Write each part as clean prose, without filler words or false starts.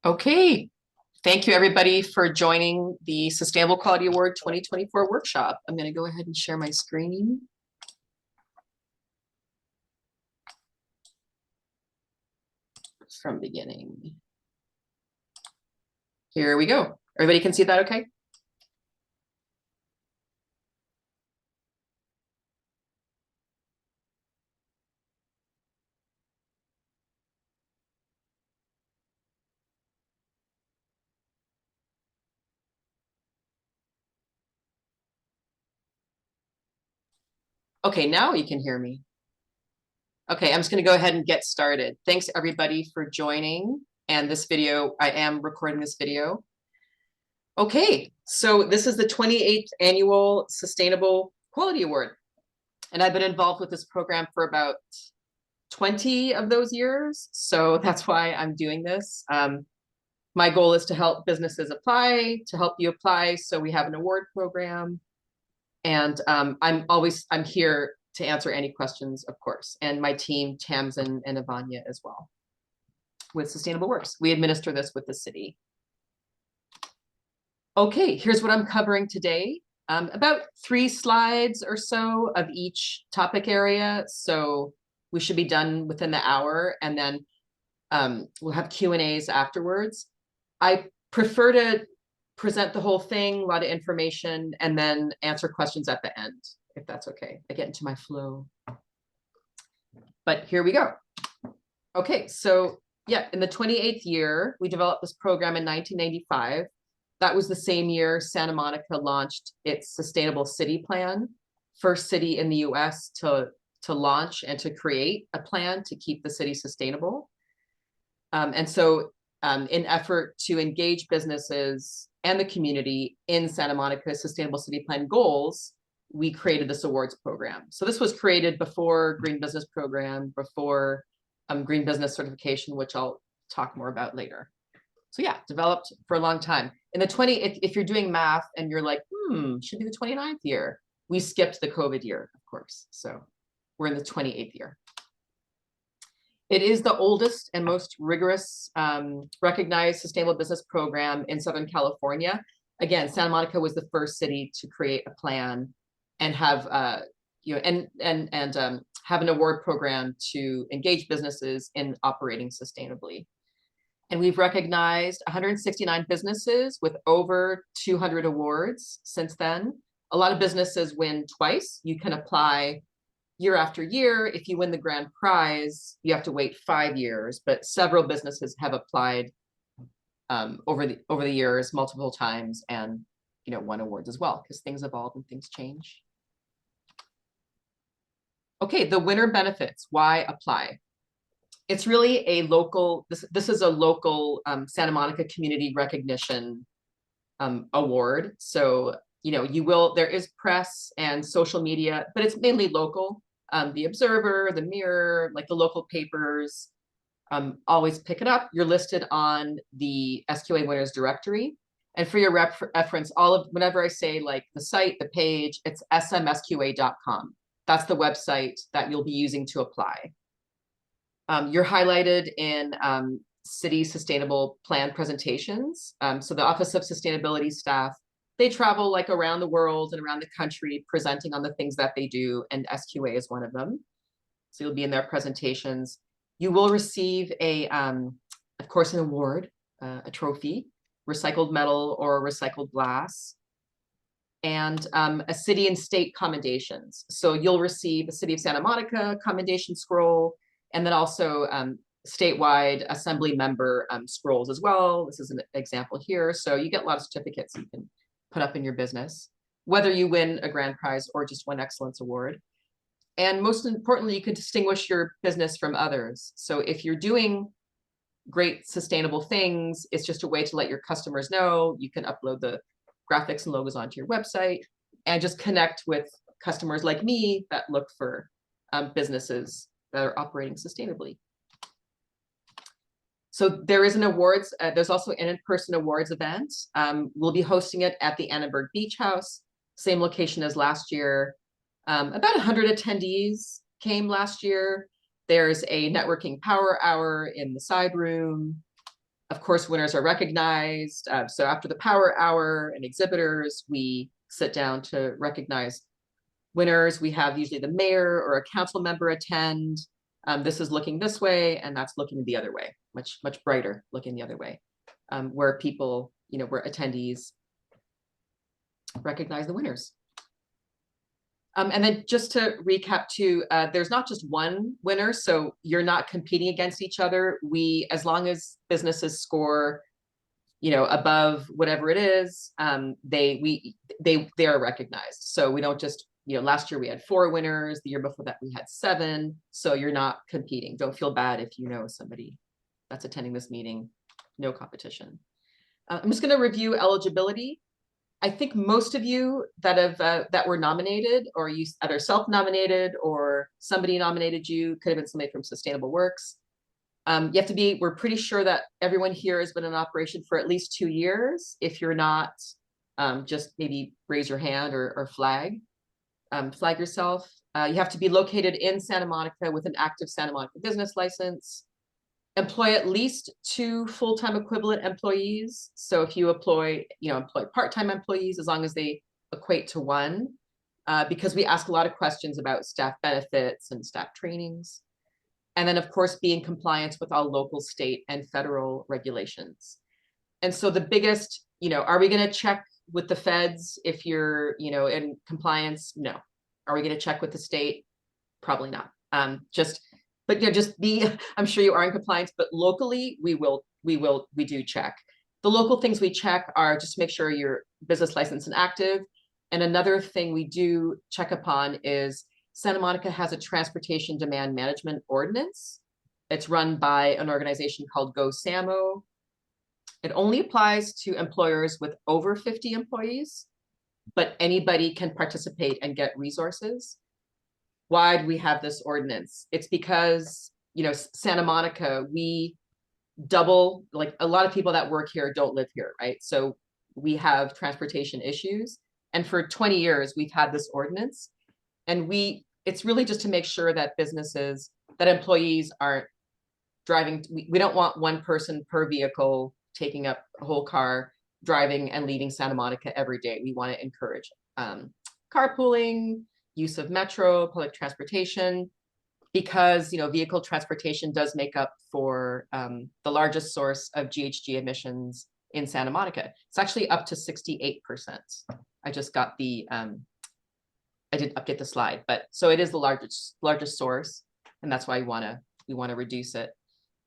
Okay, thank you everybody for joining the Sustainable Quality Award 2024 workshop. I'm going to go ahead and share my screen. From beginning. Here we go. Everybody can see that okay? Okay, now you can hear me. Okay, I'm just going to go ahead and get started. Thanks everybody for joining. And this video, I am recording this video. Okay, so this is the 28th annual Sustainable Quality Award. And I've been involved with this program for about 20 of those years. So that's why I'm doing this. My goal is to help businesses apply, to help you apply. So we have an award program. And I'm here to answer any questions, of course. And my team, Tamsin and Ivania as well, with Sustainable Works. We administer this with the city. Okay, here's what I'm covering today. About 3 slides or so of each topic area. So we should be done within the hour, and then we'll have Q&As afterwards. I prefer to present the whole thing, a lot of information, and then answer questions at the end, if that's okay. I get into my flow. But here we go. Okay, so yeah, in the 28th year, we developed this program in 1995. That was the same year Santa Monica launched its Sustainable City Plan, first city in the US to launch and to create a plan to keep the city sustainable. And so in effort to engage businesses and the community in Santa Monica's Sustainable City Plan goals, we created this awards program. So this was created before Green Business Program, before Green Business Certification, which I'll talk more about later. So yeah, developed for a long time. In the if you're doing math and you're like, should be the 29th year, we skipped the COVID year, of course. So we're in the 28th year. It is the oldest and most rigorous recognized sustainable business program in Southern California. Again, Santa Monica was the first city to create a plan and have have an award program to engage businesses in operating sustainably. And we've recognized 169 businesses with over 200 awards since then. A lot of businesses win twice. You can apply year after year. If you win the grand prize, you have to wait 5 years, but several businesses have applied over the years multiple times and won awards as well, because things evolve and things change. Okay, the winner benefits. Why apply? It's really a local, this is a local Santa Monica community recognition award. So, there is press and social media, but it's mainly local. The Observer, the Mirror, like the local papers, always pick it up. You're listed on the SQA winners directory. And for your reference, whenever I say like the site, the page, it's smsqa.com. That's the website that you'll be using to apply. You're highlighted in city sustainable plan presentations. So the Office of Sustainability staff, they travel like around the world and around the country presenting on the things that they do, and SQA is one of them. So you'll be in their presentations. You will receive of course, an award, a trophy, recycled metal or recycled glass, and a city and state commendations. So you'll receive a City of Santa Monica commendation scroll, and then also statewide assembly member scrolls as well. This is an example here. So you get a lot of certificates you can put up in your business, whether you win a grand prize or just one excellence award. And most importantly, you can distinguish your business from others. So if you're doing great sustainable things, it's just a way to let your customers know. You can upload the graphics and logos onto your website and just connect with customers like me that look for businesses that are operating sustainably. So there is an awards, there's also an in-person awards event. We'll be hosting it at the Annenberg Beach House, same location as last year. About 100 attendees came last year. There's a networking power hour in the side room. Of course, winners are recognized. So after the power hour and exhibitors, we sit down to recognize winners. We have usually the mayor or a council member attend. This is looking this way, and that's looking the other way, much brighter looking the other way, where people, where attendees recognize the winners. And then just to recap too, there's not just one winner, so you're not competing against each other. As long as businesses score, above whatever it is, they are recognized. So we don't just, last year we had 4 winners, the year before that we had 7. So you're not competing. Don't feel bad if you know somebody that's attending this meeting. No competition. I'm just going to review eligibility. I think most of you that were nominated, or you either self-nominated or somebody nominated you, could have been somebody from Sustainable Works. You have to be, we're pretty sure that everyone here has been in operation for at least 2 years. If you're not, just maybe raise your hand or flag yourself. You have to be located in Santa Monica with an active Santa Monica business license. Employ at least 2 full-time equivalent employees. So if you employ part-time employees, as long as they equate to 1, because we ask a lot of questions about staff benefits and staff trainings. And then of course, be in compliance with all local, state, and federal regulations. And so the biggest, are we going to check with the feds if you're, in compliance? No. Are we going to check with the state? Probably not. Just be, I'm sure you are in compliance, but locally we do check. The local things we check are just to make sure your business license and active. And another thing we do check upon is Santa Monica has a transportation demand management ordinance. It's run by an organization called GoSamo. It only applies to employers with over 50 employees, but anybody can participate and get resources. Why do we have this ordinance? It's because, Santa Monica, we double, like a lot of people that work here don't live here, right? So we have transportation issues. And for 20 years, we've had this ordinance. And it's really just to make sure that employees aren't driving. We don't want one person per vehicle taking up a whole car, driving and leaving Santa Monica every day. We want to encourage carpooling, use of metro, public transportation, because vehicle transportation does make up for the largest source of GHG emissions in Santa Monica. It's actually up to 68%. I just got I didn't update the slide, but so it is the largest source, and that's why we want to reduce it.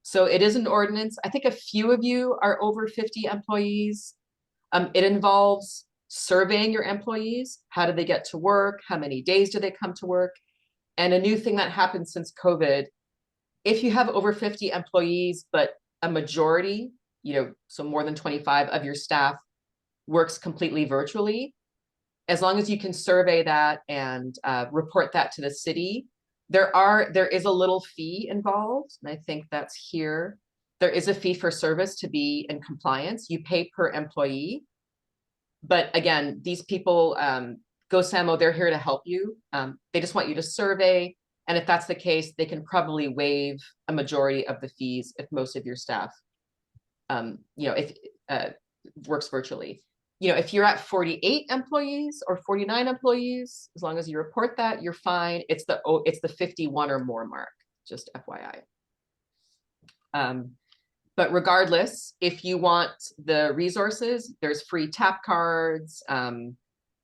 So it is an ordinance. I think a few of you are over 50 employees. It involves surveying your employees. How do they get to work? How many days do they come to work? And a new thing that happened since COVID, if you have over 50 employees, but a majority, so more than 25 of your staff works completely virtually, as long as you can survey that and report that to the city, there is a little fee involved. And I think that's here. There is a fee for service to be in compliance. You pay per employee. But again, these people, GoSamo, they're here to help you. They just want you to survey. And if that's the case, they can probably waive a majority of the fees if most of your staff, works virtually. If you're at 48 employees or 49 employees, as long as you report that, you're fine. It's the 51 or more mark, just FYI. But regardless, if you want the resources, there's free tap cards.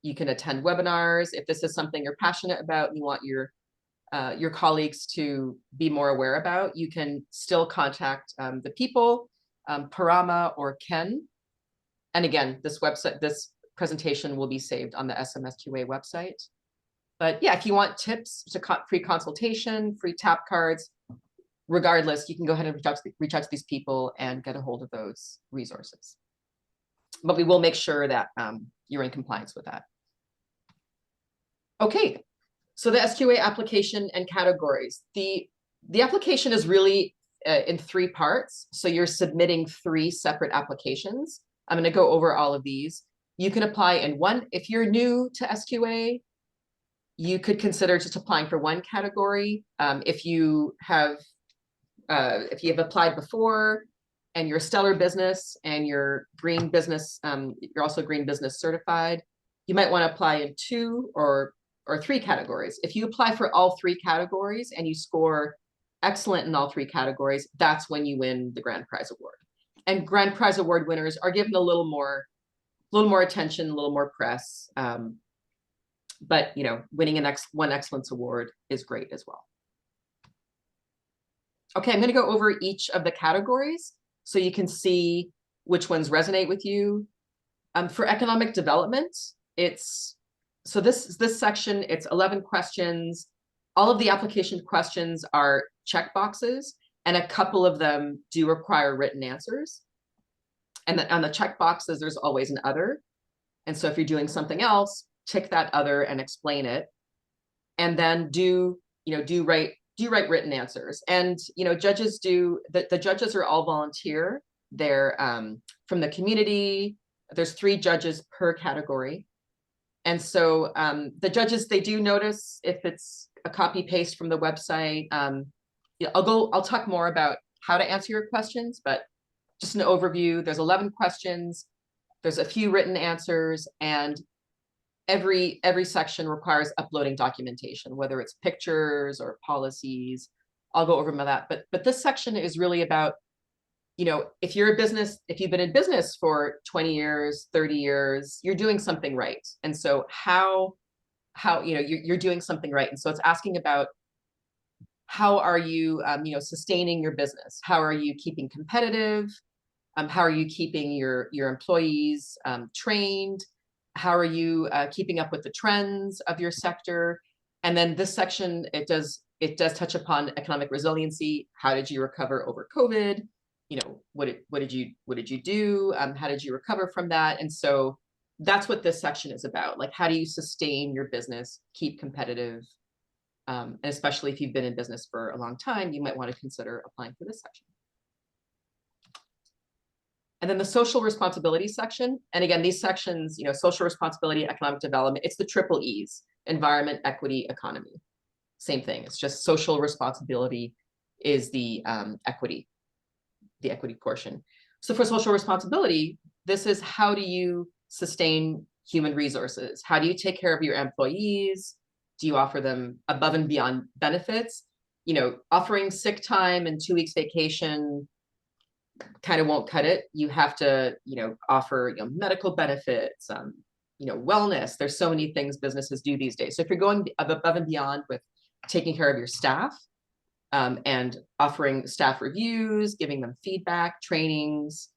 You can attend webinars. If this is something you're passionate about and you want your colleagues to be more aware about, you can still contact the people, Parama or Ken. And again, this presentation will be saved on the SMSQA website. But yeah, if you want tips, free consultation, free tap cards, regardless, you can go ahead and reach out to these people and get a hold of those resources. But we will make sure that you're in compliance with that. Okay, so the SQA application and categories. The application is really in 3 parts. So you're submitting 3 separate applications. I'm going to go over all of these. You can apply in one. If you're new to SQA, you could consider just applying for one category. If you have applied before, and you're a stellar business and you're green business, you're also green business certified, you might want to apply in 2 or 3 categories. If you apply for all 3 categories and you score excellent in all 3 categories, that's when you win the grand prize award. And grand prize award winners are given a little more attention, a little more press. But you know, winning one excellence award is great as well. Okay, I'm going to go over each of the categories so you can see which ones resonate with you. For economic development, it's this section, it's 11 questions. All of the application questions are check boxes, and a couple of them do require written answers. And on the check boxes, there's always an other. And so if you're doing something else, tick that other and explain it. And then do write written answers. And judges the judges are all volunteer. They're from the community. There's 3 judges per category. And so the judges, they do notice if it's a copy paste from the website. I'll talk more about how to answer your questions, but just an overview. There's 11 questions. There's a few written answers, and every section requires uploading documentation, whether it's pictures or policies. I'll go over that. But this section is really about, if you're a business, if you've been in business for 20 years, 30 years, you're doing something right. And so how you're doing something right. And so it's asking about how are you, sustaining your business? How are you keeping competitive? How are you keeping your employees trained? How are you keeping up with the trends of your sector? And then this section, it does touch upon economic resiliency. How did you recover over COVID? What did you do? How did you recover from that? And so that's what this section is about. Like, how do you sustain your business, keep competitive? And especially if you've been in business for a long time, you might want to consider applying for this section. And then the social responsibility section. And again, these sections, social responsibility, economic development, it's the 3 E's: environment, equity, economy. Same thing. It's just social responsibility is the equity portion. So for social responsibility, this is how do you sustain human resources? How do you take care of your employees? Do you offer them above and beyond benefits? Offering sick time and 2 weeks vacation kind of won't cut it. You have to, offer medical benefits, wellness. There's so many things businesses do these days. So if you're going above and beyond with taking care of your staff, and offering staff reviews, giving them feedback, trainings.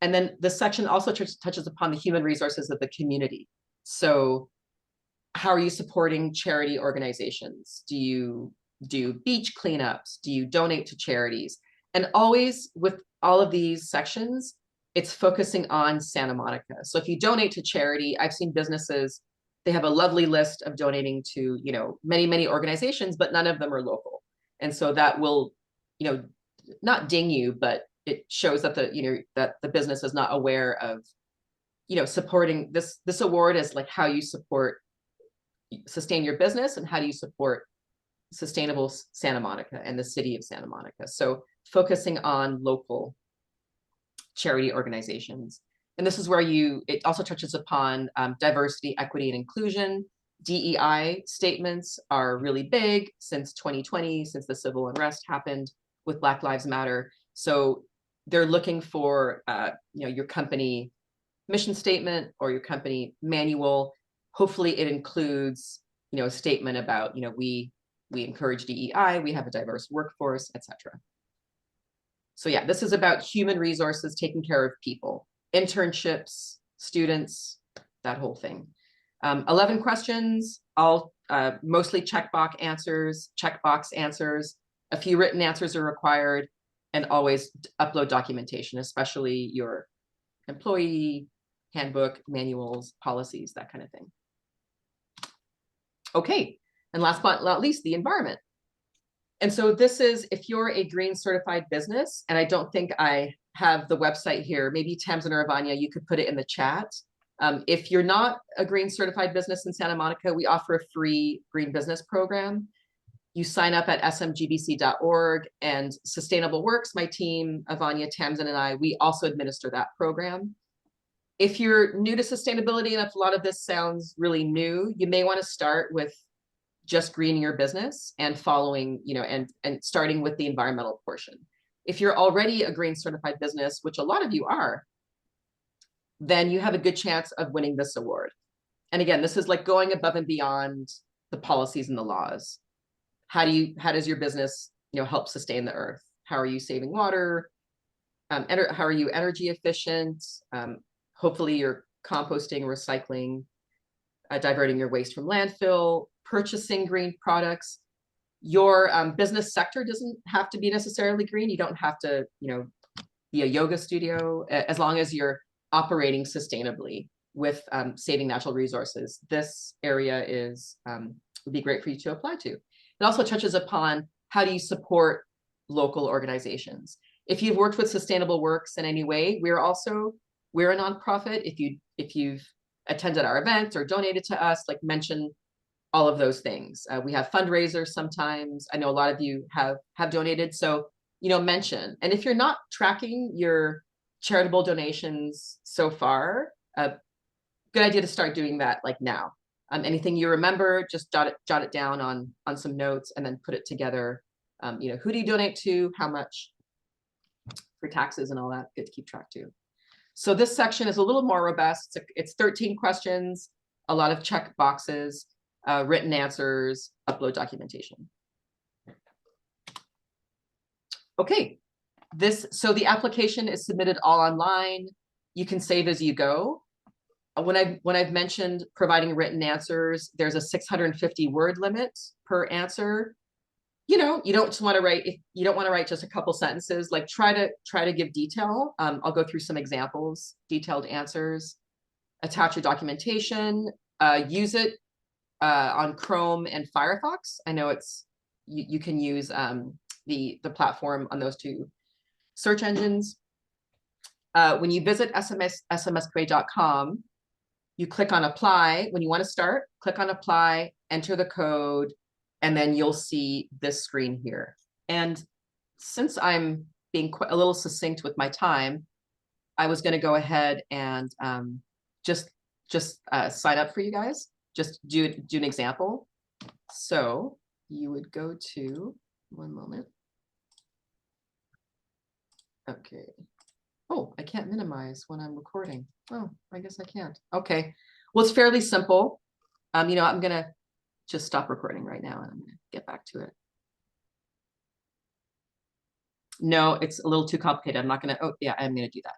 And then this section also touches upon the human resources of the community. So how are you supporting charity organizations? Do you do beach cleanups? Do you donate to charities? And always with all of these sections, it's focusing on Santa Monica. So if you donate to charity, I've seen businesses, they have a lovely list of donating to, many, many organizations, but none of them are local. And so that will, not ding you, but it shows that that the business is not aware of, supporting this award is like how you sustain your business and how do you support sustainable Santa Monica and the city of Santa Monica. So focusing on local charity organizations. And this is where it also touches upon diversity, equity, and inclusion. DEI statements are really big since 2020, since the civil unrest happened with Black Lives Matter. So they're looking for, your company mission statement or your company manual. Hopefully it includes, a statement about, we encourage DEI, we have a diverse workforce, etc. So yeah, this is about human resources, taking care of people, internships, students, that whole thing. 11 questions, all mostly checkbox answers. A few written answers are required, and always upload documentation, especially your employee handbook, manuals, policies, that kind of thing. Okay, and last but not least, the environment. And so this is, if you're a green certified business, and I don't think I have the website here, maybe Tamsin or Ivania, you could put it in the chat. If you're not a green certified business in Santa Monica, we offer a free green business program. You sign up at smgbc.org, and Sustainable Works, my team, Avanya, Tamsin, and I, we also administer that program. If you're new to sustainability, and if a lot of this sounds really new, you may want to start with just greening your business and following, and starting with the environmental portion. If you're already a green certified business, which a lot of you are, then you have a good chance of winning this award. And again, this is like going above and beyond the policies and the laws. How does your business, help sustain the earth? How are you saving water? How are you energy efficient? Hopefully you're composting, recycling, diverting your waste from landfill, purchasing green products. Your business sector doesn't have to be necessarily green. You don't have to, be a yoga studio, as long as you're operating sustainably with saving natural resources. This area would be great for you to apply to. It also touches upon how do you support local organizations. If you've worked with Sustainable Works in any way, we're a nonprofit. If you've attended our events or donated to us, like mention all of those things. We have fundraisers sometimes. I know a lot of you have donated, so mention. And if you're not tracking your charitable donations so far, good idea to start doing that like now. Anything you remember, just jot it down on some notes, and then put it together. Who do you donate to? How much? For taxes and all that. Good to keep track too. So this section is a little more robust. It's 13 questions, a lot of check boxes, written answers, upload documentation. Okay, so the application is submitted all online. You can save as you go. When I've mentioned providing written answers, there's a 650 word limit per answer. You don't want to write just a couple sentences. Like try to give detail. I'll go through some examples, detailed answers. Attach your documentation. Use it on Chrome and Firefox. I know you can use the platform on those two search engines. When you visit smsqa.com, you click on apply. When you want to start, click on apply, enter the code, and then you'll see this screen here. And since I'm being a little succinct with my time, I was going to go ahead and just sign up for you guys. Just do an example. So you would go to, one moment. Okay. Oh, I can't minimize when I'm recording. Oh, I guess I can't. Okay. Well, it's fairly simple. I'm going to just stop recording right now, and I'm going to get back to it. No, it's a little too complicated. I'm not going to, oh yeah, I'm going to do that.